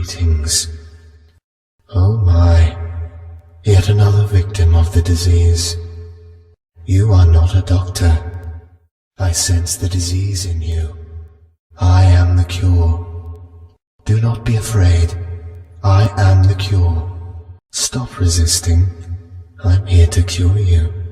Greetings. Oh my, yet another victim of the disease. You are not a doctor. I sense the disease in you. I am the cure. Do not be afraid. I am the cure. Stop resisting. I'm here to cure you.